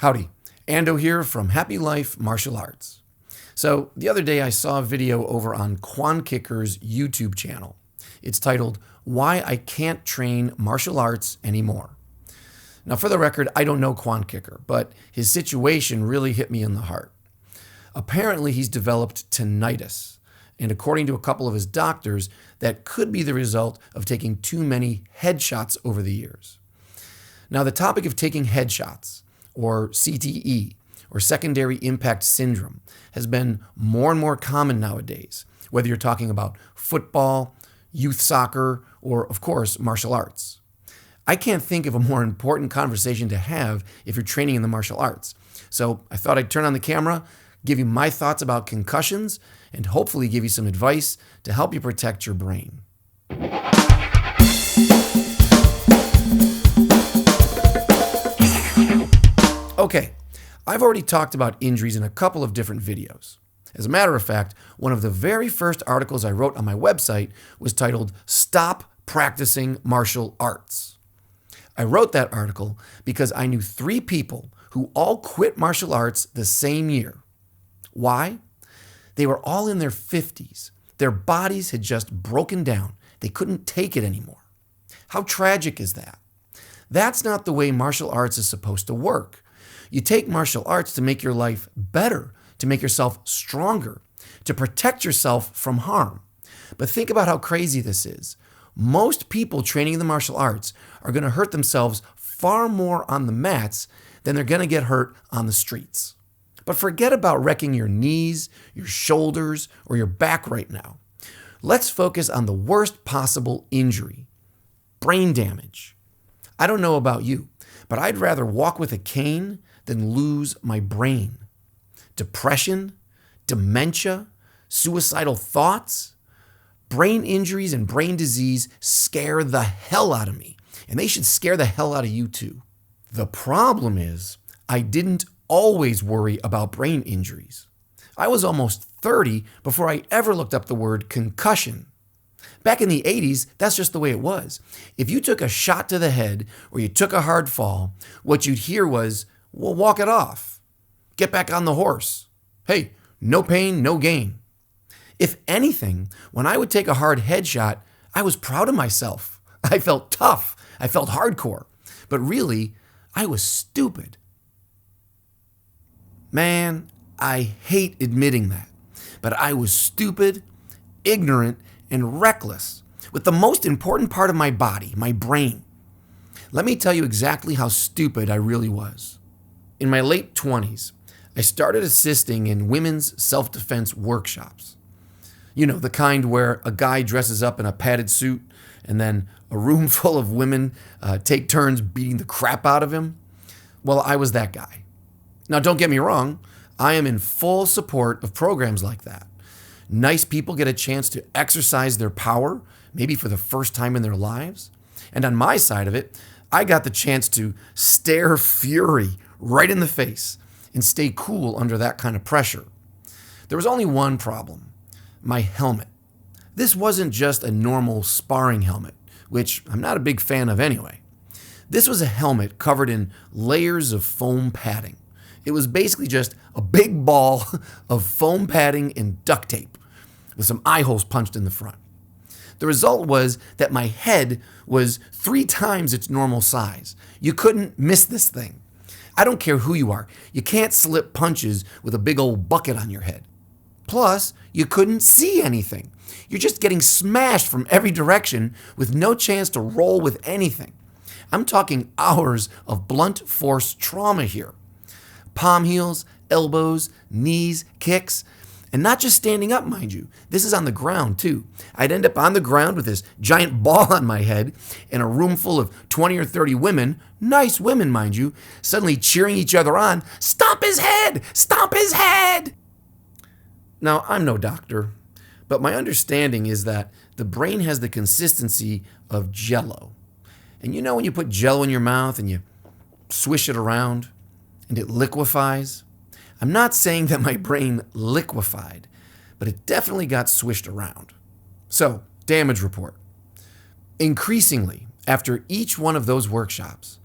Howdy, Ando here from Happy Life Martial Arts. So the other day I saw a video over on Quan Kicker's YouTube channel. It's titled, Why I Can't Train Martial Arts Anymore. Now for the record, I don't know Quan Kicker, but his situation really hit me in the heart. Apparently he's developed tinnitus, and according to a couple of his doctors, that could be the result of taking too many headshots over the years. Now the topic of taking headshots, or CTE, or secondary impact syndrome, has been more and more common nowadays, whether you're talking about football, youth soccer, or, of course, martial arts. I can't think of a more important conversation to have if you're training in the martial arts. So I thought I'd turn on the camera, give you my thoughts about concussions, and hopefully give you some advice to help you protect your brain. Okay, I've already talked about injuries in a couple of different videos. As a matter of fact, one of the very first articles I wrote on my website was titled, Stop Practicing Martial Arts. I wrote that article because I knew 3 people who all quit martial arts the same year. Why? They were all in their 50s. Their bodies had just broken down. They couldn't take it anymore. How tragic is that? That's not the way martial arts is supposed to work. You take martial arts to make your life better, to make yourself stronger, to protect yourself from harm. But think about how crazy this is. Most people training in the martial arts are going to hurt themselves far more on the mats than they're going to get hurt on the streets. But forget about wrecking your knees, your shoulders, or your back right now. Let's focus on the worst possible injury: brain damage. I don't know about you, but I'd rather walk with a cane than lose my brain. Depression, dementia, suicidal thoughts. Brain injuries and brain disease scare the hell out of me, and they should scare the hell out of you too. The problem is, I didn't always worry about brain injuries. I was almost 30 before I ever looked up the word concussion. Back in the 80s, that's just the way it was. If you took a shot to the head or you took a hard fall, what you'd hear was, well, walk it off. Get back on the horse. Hey, no pain, no gain. If anything, when I would take a hard headshot, I was proud of myself. I felt tough. I felt hardcore. But really, I was stupid. Man, I hate admitting that. But I was stupid, ignorant, and reckless with the most important part of my body, my brain. Let me tell you exactly how stupid I really was. In my late 20s, I started assisting in women's self-defense workshops. You know, the kind where a guy dresses up in a padded suit and then a room full of women take turns beating the crap out of him. Well, I was that guy. Now, don't get me wrong, I am in full support of programs like that. Nice people get a chance to exercise their power, maybe for the first time in their lives. And on my side of it, I got the chance to stare fury right in the face and stay cool under that kind of pressure. There was only one problem: my helmet. This wasn't just a normal sparring helmet, which I'm not a big fan of anyway. This was a helmet covered in layers of foam padding. It was basically just a big ball of foam padding and duct tape with some eye holes punched in the front. The result was that my head was 3 times its normal size. You couldn't miss this thing. I don't care who you are. You can't slip punches with a big old bucket on your head. Plus, you couldn't see anything. You're just getting smashed from every direction with no chance to roll with anything. I'm talking hours of blunt force trauma here. Palm heels, elbows, knees, kicks, and not just standing up, mind you. This is on the ground too. I'd end up on the ground with this giant ball on my head in a room full of 20 or 30 women, nice women, mind you, suddenly cheering each other on. Stomp his head! Stomp his head! Now, I'm no doctor, but my understanding is that the brain has the consistency of Jell-O. And you know when you put Jell-O in your mouth and you swish it around and it liquefies? I'm not saying that my brain liquefied, but it definitely got swished around. So, damage report. Increasingly, after each one of those workshops,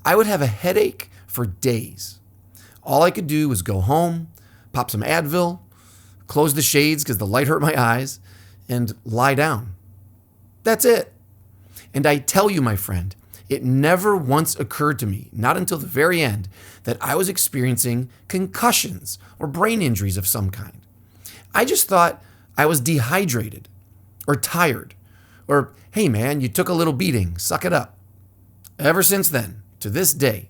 I would have a headache for days. All I could do was go home, pop some Advil, close the shades because the light hurt my eyes, and lie down. That's it. And I tell you, my friend, it never once occurred to me, not until the very end, that I was experiencing concussions or brain injuries of some kind. I just thought I was dehydrated or tired or, hey man, you took a little beating, suck it up. Ever since then, to this day,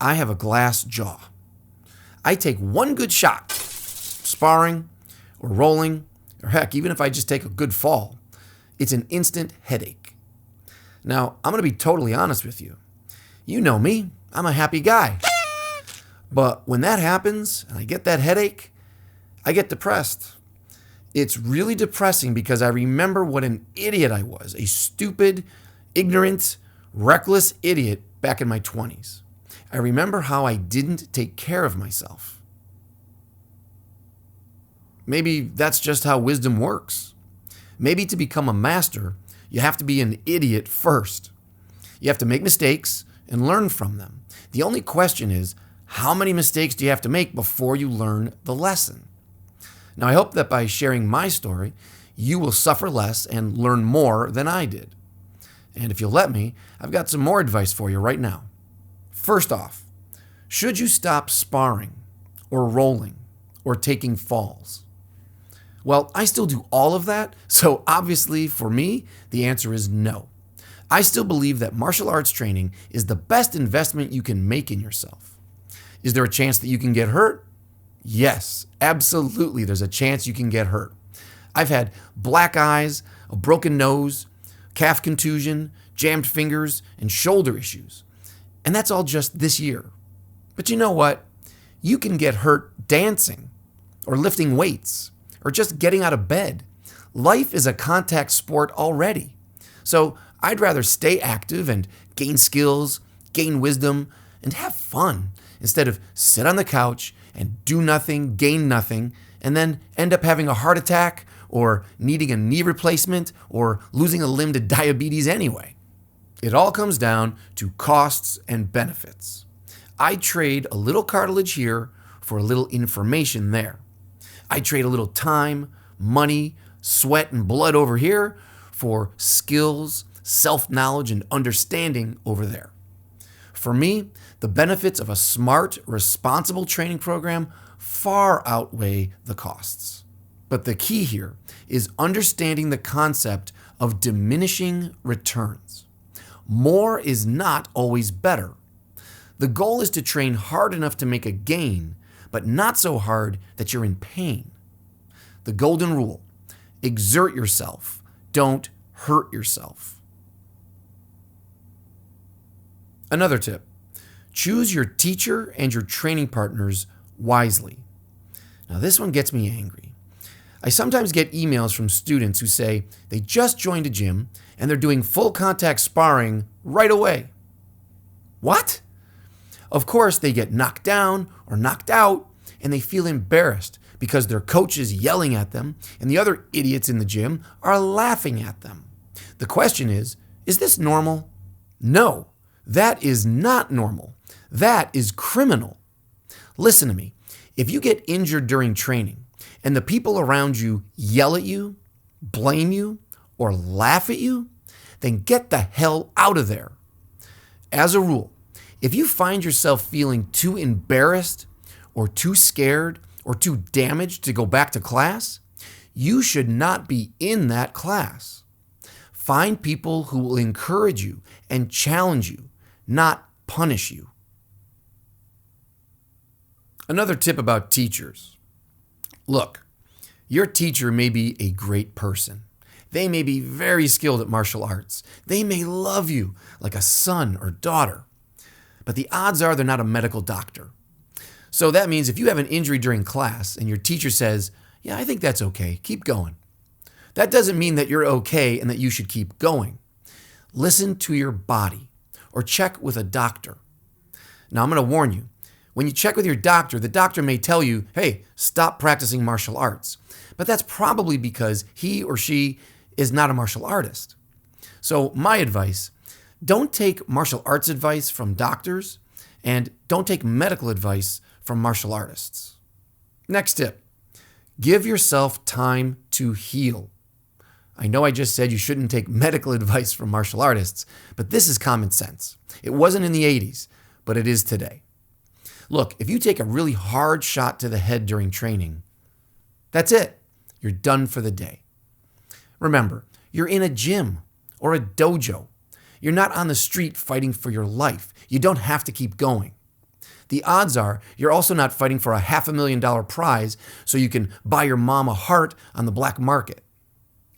I have a glass jaw. I take one good shot, sparring or rolling, or heck, even if I just take a good fall, it's an instant headache. Now, I'm going to be totally honest with you. You know me, I'm a happy guy. But when that happens and I get that headache, I get depressed. It's really depressing because I remember what an idiot I was, a stupid, ignorant, reckless idiot back in my 20s. I remember how I didn't take care of myself. Maybe that's just how wisdom works. Maybe to become a master, you have to be an idiot first. You have to make mistakes and learn from them. The only question is, how many mistakes do you have to make before you learn the lesson? Now, I hope that by sharing my story, you will suffer less and learn more than I did. And if you'll let me, I've got some more advice for you right now. First off, should you stop sparring or rolling or taking falls? Well, I still do all of that, so obviously for me, the answer is no. I still believe that martial arts training is the best investment you can make in yourself. Is there a chance that you can get hurt? Yes, absolutely, there's a chance you can get hurt. I've had black eyes, a broken nose, calf contusion, jammed fingers, and shoulder issues. And that's all just this year. But you know what? You can get hurt dancing or lifting weights or just getting out of bed. Life is a contact sport already. So I'd rather stay active and gain skills, gain wisdom, and have fun instead of sit on the couch and do nothing, gain nothing, and then end up having a heart attack or needing a knee replacement or losing a limb to diabetes anyway. It all comes down to costs and benefits. I trade a little cartilage here for a little information there. I trade a little time, money, sweat, and blood over here for skills, self-knowledge, and understanding over there. For me, the benefits of a smart, responsible training program far outweigh the costs. But the key here is understanding the concept of diminishing returns. More is not always better. The goal is to train hard enough to make a gain, but not so hard that you're in pain. The golden rule: exert yourself, don't hurt yourself. Another tip: choose your teacher and your training partners wisely. Now, this one gets me angry. I sometimes get emails from students who say they just joined a gym and they're doing full contact sparring right away. What? Of course, they get knocked down or knocked out and they feel embarrassed because their coach is yelling at them and the other idiots in the gym are laughing at them. The question is this normal? No, that is not normal. That is criminal. Listen to me. If you get injured during training and the people around you yell at you, blame you, or laugh at you, then get the hell out of there. As a rule, if you find yourself feeling too embarrassed or too scared or too damaged to go back to class, you should not be in that class. Find people who will encourage you and challenge you, not punish you. Another tip about teachers. Look, your teacher may be a great person. They may be very skilled at martial arts. They may love you like a son or daughter. But the odds are they're not a medical doctor. So that means if you have an injury during class and your teacher says, "Yeah, I think that's okay, keep going," that doesn't mean that you're okay and that you should keep going. Listen to your body or check with a doctor. Now, I'm going to warn you. When you check with your doctor, the doctor may tell you, "Hey, stop practicing martial arts." But that's probably because he or she is not a martial artist. So my advice: don't take martial arts advice from doctors and don't take medical advice from martial artists. Next tip, give yourself time to heal. I know I just said you shouldn't take medical advice from martial artists, but this is common sense. It wasn't in the 80s, but it is today. Look, if you take a really hard shot to the head during training, that's it. You're done for the day. Remember, you're in a gym or a dojo. You're not on the street fighting for your life. You don't have to keep going. The odds are you're also not fighting for a $500,000 prize so you can buy your mom a heart on the black market.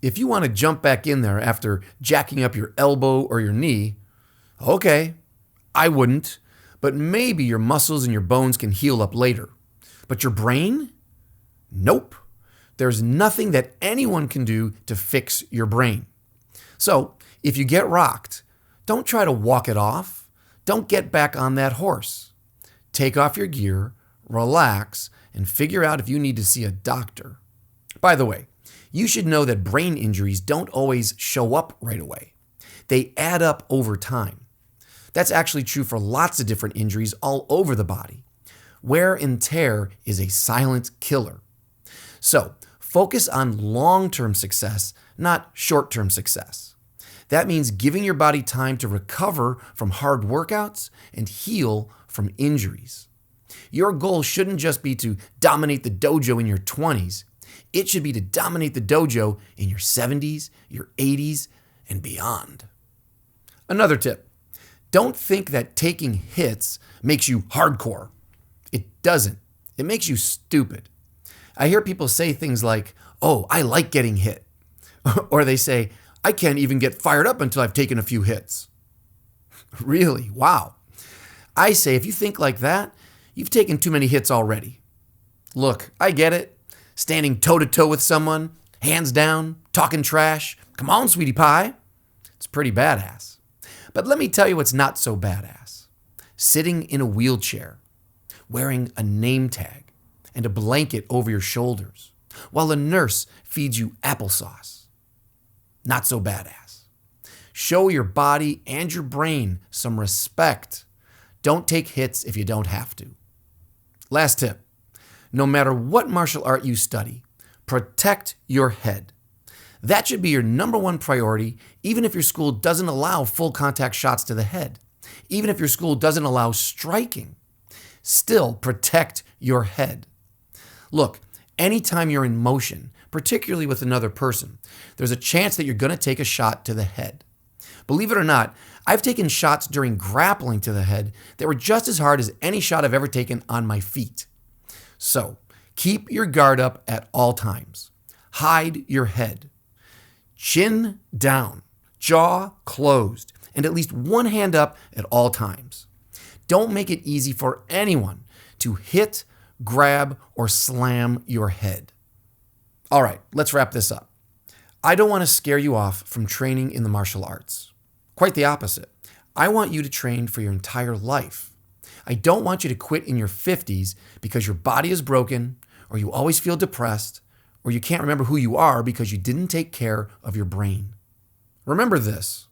If you want to jump back in there after jacking up your elbow or your knee, okay, I wouldn't, but maybe your muscles and your bones can heal up later. But your brain? Nope. There's nothing that anyone can do to fix your brain. So if you get rocked, don't try to walk it off. Don't get back on that horse. Take off your gear, relax, and figure out if you need to see a doctor. By the way, you should know that brain injuries don't always show up right away. They add up over time. That's actually true for lots of different injuries all over the body. Wear and tear is a silent killer. So, focus on long-term success, not short-term success. That means giving your body time to recover from hard workouts and heal from injuries. Your goal shouldn't just be to dominate the dojo in your 20s. It should be to dominate the dojo in your 70s, your 80s, and beyond. Another tip, don't think that taking hits makes you hardcore. It doesn't. It makes you stupid. I hear people say things like, oh, I like getting hit. Or they say, I can't even get fired up until I've taken a few hits. Really? Wow. I say if you think like that, you've taken too many hits already. Look, I get it. Standing toe-to-toe with someone, hands down, talking trash. Come on, sweetie pie. It's pretty badass. But let me tell you what's not so badass. Sitting in a wheelchair, wearing a name tag and a blanket over your shoulders, while a nurse feeds you applesauce. Not so badass. Show your body and your brain some respect. Don't take hits if you don't have to. Last tip. No matter what martial art you study, protect your head. That should be your number one priority, even if your school doesn't allow full contact shots to the head, even if your school doesn't allow striking. Still, protect your head. Look, anytime you're in motion, particularly with another person, there's a chance that you're going to take a shot to the head. Believe it or not, I've taken shots during grappling to the head that were just as hard as any shot I've ever taken on my feet. So, keep your guard up at all times. Hide your head. Chin down, jaw closed, and at least one hand up at all times. Don't make it easy for anyone to hit, grab, or slam your head. All right, let's wrap this up. I don't want to scare you off from training in the martial arts. Quite the opposite. I want you to train for your entire life. I don't want you to quit in your 50s because your body is broken, or you always feel depressed, or you can't remember who you are because you didn't take care of your brain. Remember this.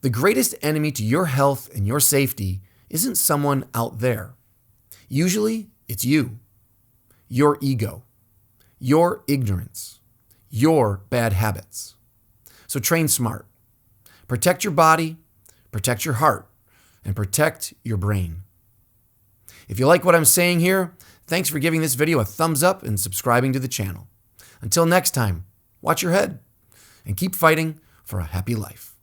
The greatest enemy to your health and your safety isn't someone out there. Usually, it's you, your ego, your ignorance, your bad habits. So train smart. Protect your body, protect your heart, and protect your brain. If you like what I'm saying here, thanks for giving this video a thumbs up and subscribing to the channel. Until next time, watch your head and keep fighting for a happy life.